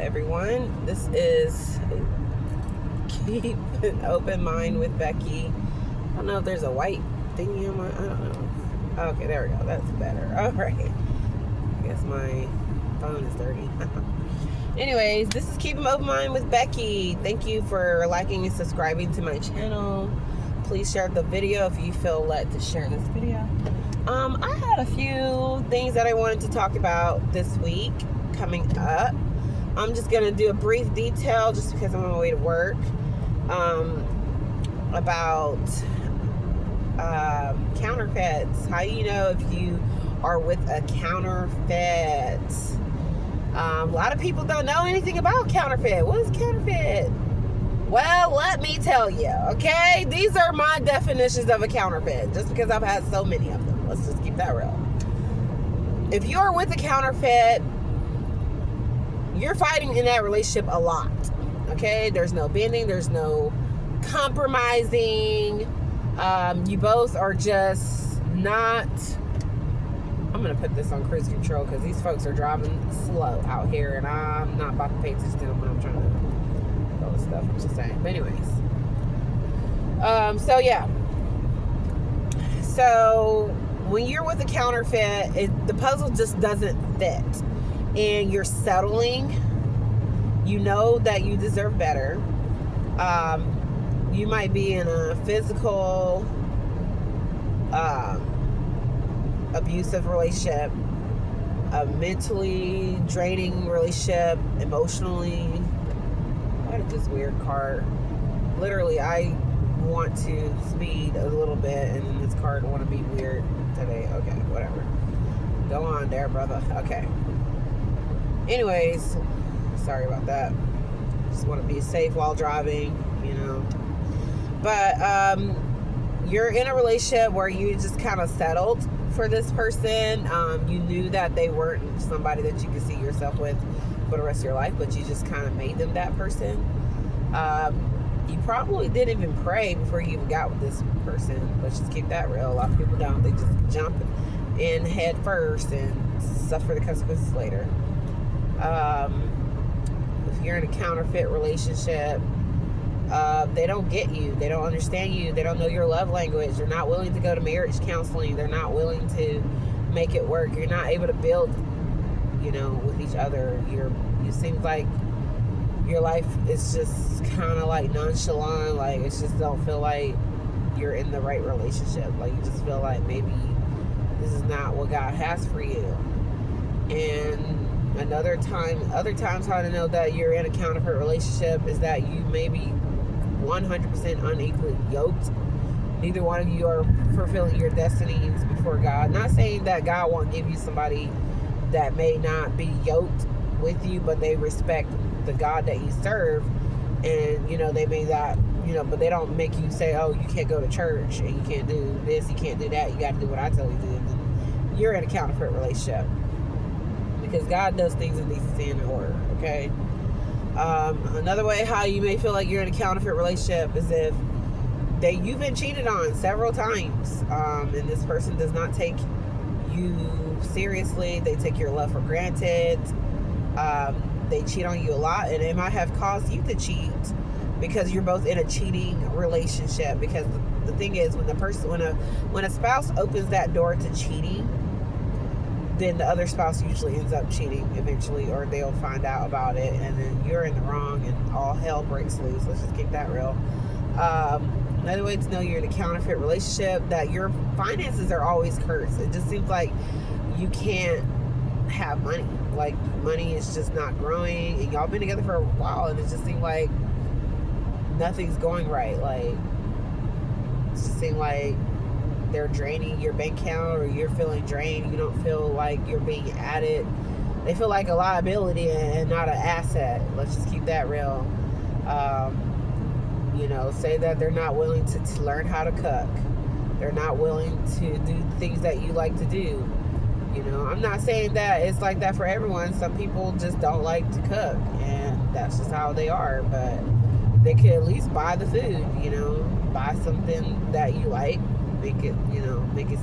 everyone. This is Keep an Open Mind with Becky. I don't know if there's a white thingy on my, I don't know. Okay, there we go. That's better. All right. I guess my phone is dirty. Anyways, this is Keep an Open Mind with Becky. Thank you for liking and subscribing to my channel. Please share the video if you feel led to share this video. I had a few things that I wanted to talk about this week coming up. I'm just going to do a brief detail just because I'm on my way to work about counterfeits. How you know if you are with a counterfeit. A lot of people don't know anything about counterfeit. What is counterfeit? Well, let me tell you, okay? These are my definitions of a counterfeit, just because I've had so many of them. Let's just keep that real. If you're with a counterfeit, you're fighting in that relationship a lot, okay? There's no bending, there's no compromising. You both are just not... I'm going to put this on cruise control because these folks are driving slow out here, and I'm not about to pay attention to them when I'm trying to go with stuff. I'm just saying. But anyways. So, yeah. So, when you're with a counterfeit, the puzzle just doesn't fit. And you're settling. You know that you deserve better. You might be in a physical abusive relationship, a mentally draining relationship, emotionally. What is this weird car? Literally, I want to speed a little bit, and this car don't want to be weird today. Okay, whatever. Go on there, brother. Okay. Anyways, sorry about that. Just want to be safe while driving, you know. But you're in a relationship where you just kind of settled for this person. You knew that they weren't somebody that you could see yourself with for the rest of your life, but you just kind of made them that person. You probably didn't even pray before you even got with this person. Let's just keep that real. A lot of people don't. They just jump in head first and suffer the consequences later. If you're in a counterfeit relationship, they don't get you. They don't understand you. They don't know your love language. They're not willing to go to marriage counseling. They're not willing to make it work. You're not able to build, you know, with each other. You seem like your life is just kind of like nonchalant. Like, it just don't feel like you're in the right relationship. Like, you just feel like maybe this is not what God has for you. And other times how to know that you're in a counterfeit relationship is that you may be 100% unequally yoked. Neither one of you are fulfilling your destinies before God. Not saying that God won't give you somebody that may not be yoked with you, but they respect the God that you serve, and you know they may not, you know, but they don't make you say, oh, you can't go to church and you can't do this, you can't do that, you got to do what I tell you to do. You're in a counterfeit relationship because God does things in decency and order. Okay. Another way how you may feel like you're in a counterfeit relationship is if you've been cheated on several times, and this person does not take you seriously. They take your love for granted. They cheat on you a lot, and it might have caused you to cheat because you're both in a cheating relationship. Because the thing is, when a spouse opens that door to cheating, then the other spouse usually ends up cheating eventually, or they'll find out about it, and then you're in the wrong, and all hell breaks loose. Let's just keep that real. Another way to know you're in a counterfeit relationship, that your finances are always cursed. It just seems like you can't have money. Like, money is just not growing, and y'all been together for a while, and it just seems like nothing's going right. Like, it just seems like they're draining your bank account, or you're feeling drained. You don't feel like you're being added. They feel like a liability and not an asset. Let's just keep that real. You know, say that they're not willing to learn how to cook. They're not willing to do things that you like to do. You know, I'm not saying that it's like that for everyone. Some people just don't like to cook, and that's just how they are. But they could at least buy the food, you know, buy something that you like. Make it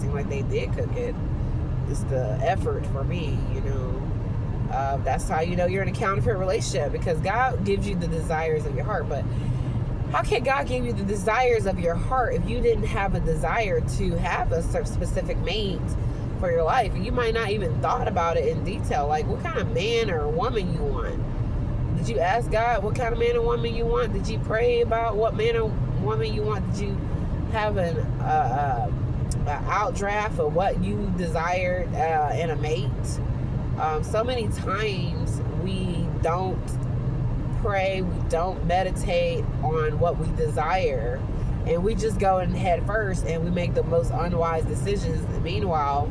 seem like they did cook it. It's the effort for me, you know. That's how you know you're in a counterfeit relationship, because God gives you the desires of your heart. But how can God give you the desires of your heart if you didn't have a desire to have a specific mate for your life? You might not even thought about it in detail, like what kind of man or woman you want. Did you ask God what kind of man or woman you want? Did you pray about what man or woman you want? Did you have an outdraft of what you desired in a mate? So many times we don't pray, we don't meditate on what we desire, and we just go in head first and we make the most unwise decisions. And meanwhile,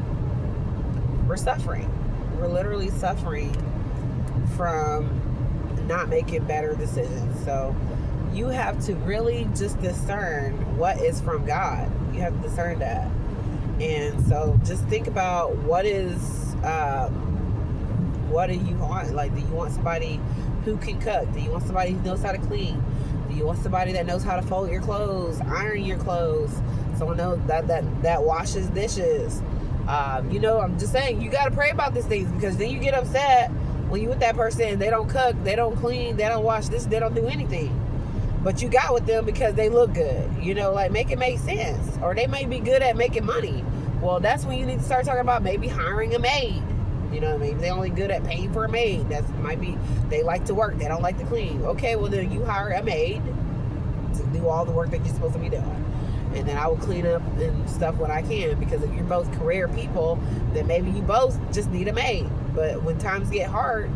we're suffering. We're literally suffering from not making better decisions. So you have to really just discern what is from God. You have to discern that. And so just think about what do you want? Like, do you want somebody who can cook? Do you want somebody who knows how to clean? Do you want somebody that knows how to fold your clothes, iron your clothes, someone knows that washes dishes? I'm just saying, you got to pray about these things, because then you get upset when you with that person and they don't cook, they don't clean, they don't wash this, they don't do anything. But you got with them because they look good. Like, make it make sense. Or they may be good at making money. Well, that's when you need to start talking about maybe hiring a maid. Maybe they're only good at paying for a maid. That might be, they like to work, they don't like to clean. Okay, well then you hire a maid to do all the work that you're supposed to be doing. And then I will clean up and stuff when I can, because if you're both career people, then maybe you both just need a maid. But when times get hard,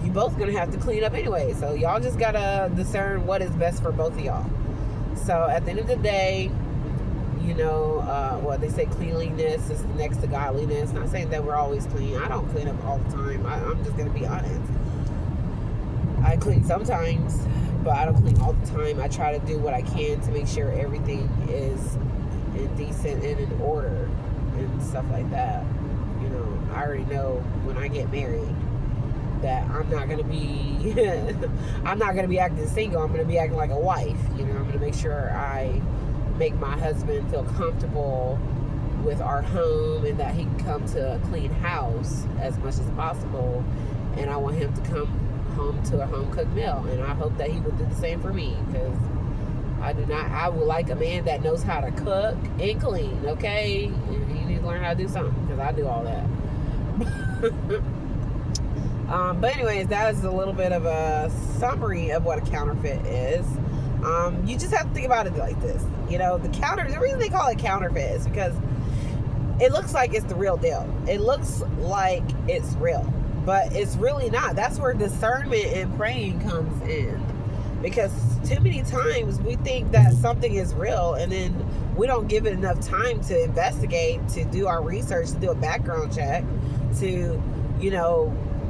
you both gonna have to clean up anyway. So y'all just gotta discern what is best for both of y'all. So at the end of the day, they say cleanliness is next to godliness. Not saying that we're always clean. I don't clean up all the time. I'm just gonna be honest. I clean sometimes, but I don't clean all the time. I try to do what I can to make sure everything is decent and in order and stuff like that. I already know when I get married that I'm not gonna be I'm not gonna be acting single. I'm gonna be acting like a wife. I'm gonna make sure I make my husband feel comfortable with our home, and that he can come to a clean house as much as possible. And I want him to come home to a home-cooked meal, and I hope that he would do the same for me, because I would like a man that knows how to cook and clean, okay? And you need to learn how to do something, because I do all that. But anyways, that is a little bit of a summary of what a counterfeit is. You just have to think about it like this. The reason they call it counterfeit is because it looks like it's the real deal. It looks like it's real, but it's really not. That's where discernment and praying comes in, because too many times we think that something is real, and then we don't give it enough time to investigate, to do our research, to do a background check, to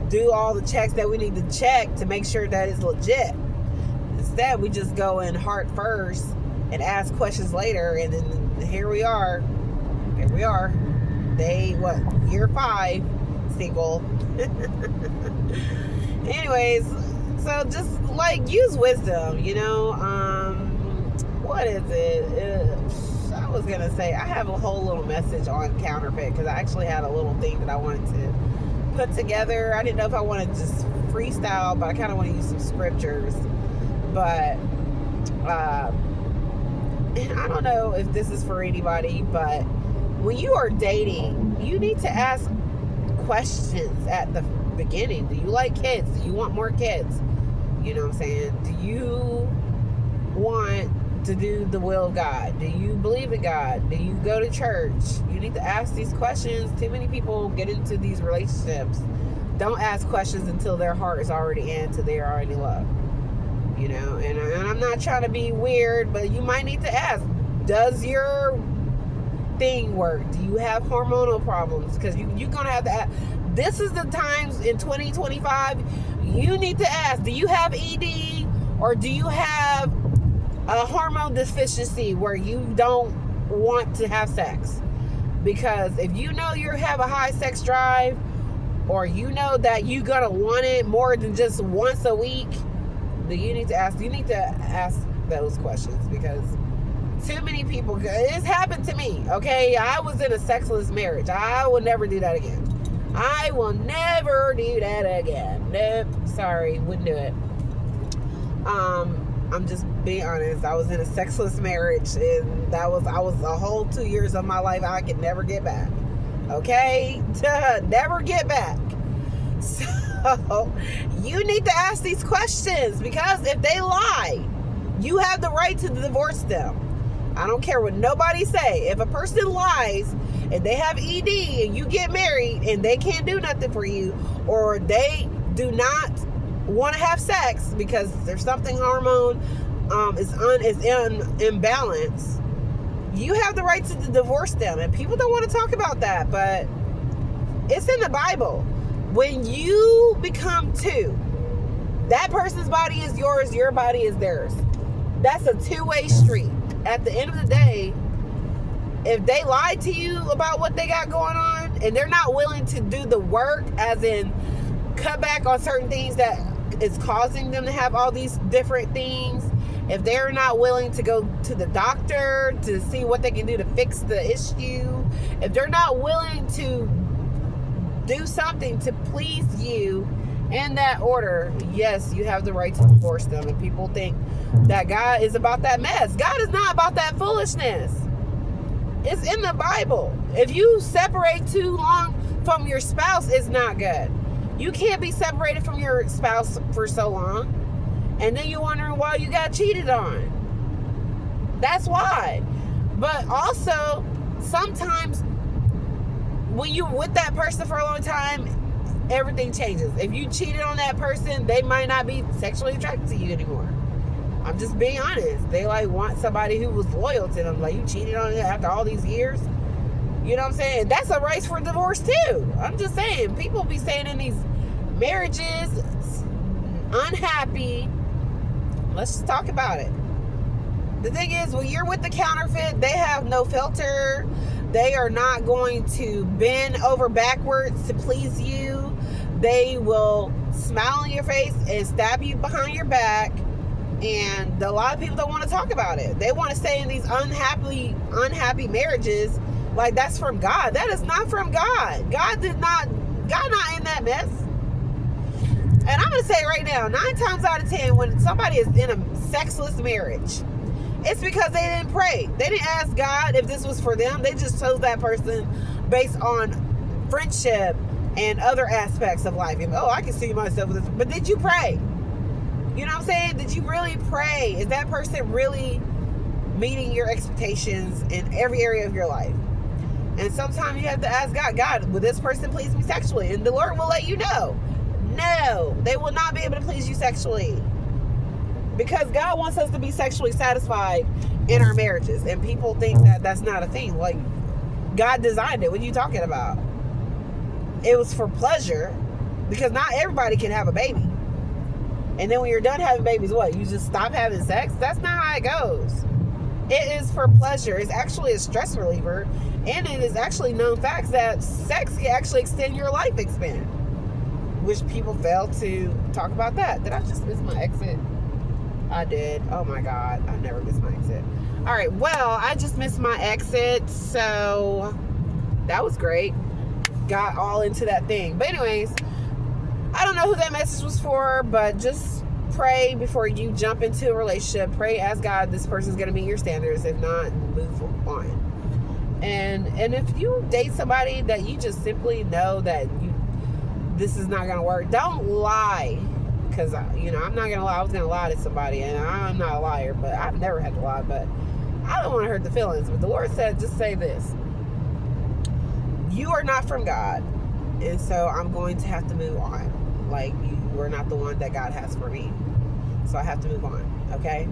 do all the checks that we need to check to make sure that it's legit. Instead, we just go in heart first and ask questions later, and then here we are. Year 5, single. Anyways, so just use wisdom, what is it? I was gonna say, I have a whole little message on counterfeit, because I actually had a little thing that I wanted to put together. I didn't know if I wanted to just freestyle, but I kind of want to use some scriptures. But and I don't know if this is for anybody, but when you are dating, you need to ask questions at the beginning. Do you like kids? Do you want more kids? You know what I'm saying? Do you want to do the will of God? Do you believe in God? Do you go to church? You need to ask these questions. Too many people get into these relationships, don't ask questions until their heart is already in, until they're already loved. And I'm not trying to be weird, but you might need to ask, does your thing work? Do you have hormonal problems? Because you're going to have to ask. This is the times in 2025 you need to ask, do you have ED, or do you have a hormone deficiency where you don't want to have sex? Because if you know you have a high sex drive, or that you're going to want it more than just once a week, you need to ask those questions, because too many people, it's happened to me, okay? I was in a sexless marriage. I would never do that again. I will never do that again. Nope. Sorry, wouldn't do it. I'm just being honest. I was in a sexless marriage, and I was a whole 2 years of my life I could never get back. Okay? Never get back. So you need to ask these questions, because if they lie, you have the right to divorce them. I don't care what nobody say. If a person lies and they have ED and you get married and they can't do nothing for you, or they do not want to have sex because there's something hormone is in imbalance, you have the right to divorce them. And people don't want to talk about that, but it's in the Bible. When you become two, that person's body is yours, your body is theirs. That's a two-way street. At the end of the day, if they lied to you about what they got going on and they're not willing to do the work, as in cut back on certain things that is causing them to have all these different things, if they're not willing to go to the doctor to see what they can do to fix the issue, if they're not willing to do something to please you in that order, yes, you have the right to divorce them. And people think that God is about that mess. God is not about that foolishness. It's in the Bible. If you separate too long from your spouse, it's not good. You can't be separated from your spouse for so long, and then you're wondering why you got cheated on. That's why. But also, sometimes when you're with that person for a long time, everything changes. If you cheated on that person, they might not be sexually attracted to you anymore. I'm just being honest. They want somebody who was loyal to them. Like, you cheated on it after all these years. You know what I'm saying? That's a right for divorce too. I'm just saying, people be saying in these marriages, unhappy. Let's just talk about it. The thing is, when you're with the counterfeit, they have no filter. They are not going to bend over backwards to please you. They will smile in your face and stab you behind your back. And a lot of people don't want to talk about it. They want to stay in these unhappy marriages like that's from God. That is not from God. God not in that mess. And I'm going to say right now, 9 times out of 10, when somebody is in a sexless marriage, it's because they didn't pray. They didn't ask God if this was for them. They just chose that person based on friendship and other aspects of life. And, I can see myself with this. But did you pray? You know what I'm saying? Did you really pray? Is that person really meeting your expectations in every area of your life? And sometimes you have to ask God, will this person please me sexually? And the Lord will let you know. No, they will not be able to please you sexually. Because God wants us to be sexually satisfied in our marriages. And people think that that's not a thing. Like, God designed it. What are you talking about? It was for pleasure. Because not everybody can have a baby. And then when you're done having babies, what? You just stop having sex? That's not how it goes. It is for pleasure. It's actually a stress reliever. And it is actually known facts that sex can actually extend your life span. Which people fail to talk about that. Did I just miss my exit? I did. Oh my God. I never miss my exit. All right. Well, I just missed my exit. So that was great. Got all into that thing. But anyways, I don't know who that message was for, but just pray before you jump into a relationship. Pray, ask God, this person's going to meet your standards. If not, move on. And if you date somebody that you just simply know that this is not going to work, don't lie. Because, I'm not going to lie. I was going to lie to somebody, and I'm not a liar, but I've never had to lie. But I don't want to hurt the feelings. But the Lord said, just say this. You are not from God, and so I'm going to have to move on. Like, you are not the one that God has for me. So I have to move on, okay?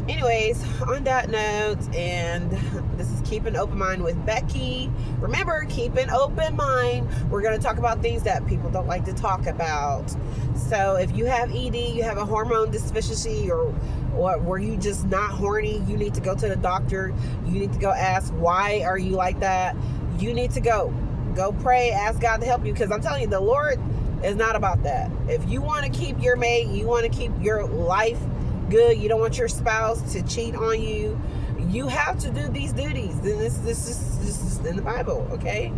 Anyways, on that note, and this is Keep an Open Mind with Becky. Remember, keep an open mind. We're going to talk about things that people don't like to talk about. So if you have ED, you have a hormone deficiency, or were you just not horny, you need to go to the doctor. You need to go ask, why are you like that? You need to go pray, ask God to help you, because I'm telling you, the Lord is not about that. If you want to keep your mate, you want to keep your life good, you don't want your spouse to cheat on you, you have to do these duties. This is in the Bible, okay?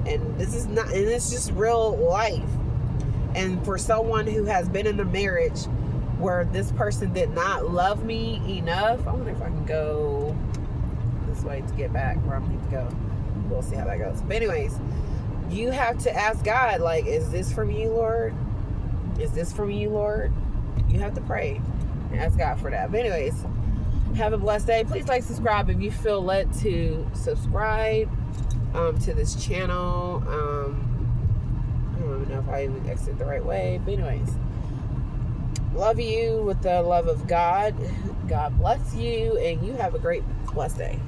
And this is not, and it's just real life. And for someone who has been in a marriage where this person did not love me enough, I wonder if I can go this way to get back where I need to go. We'll see how that goes. But anyways, you have to ask God, like, is this from you, Lord? Is this from you, Lord? You have to pray and ask God for that. But anyways, have a blessed day. Please like, subscribe if you feel led to subscribe to this channel. I don't even know if I even exit the right way. But anyways, love you with the love of God. God bless you, and you have a great, blessed day.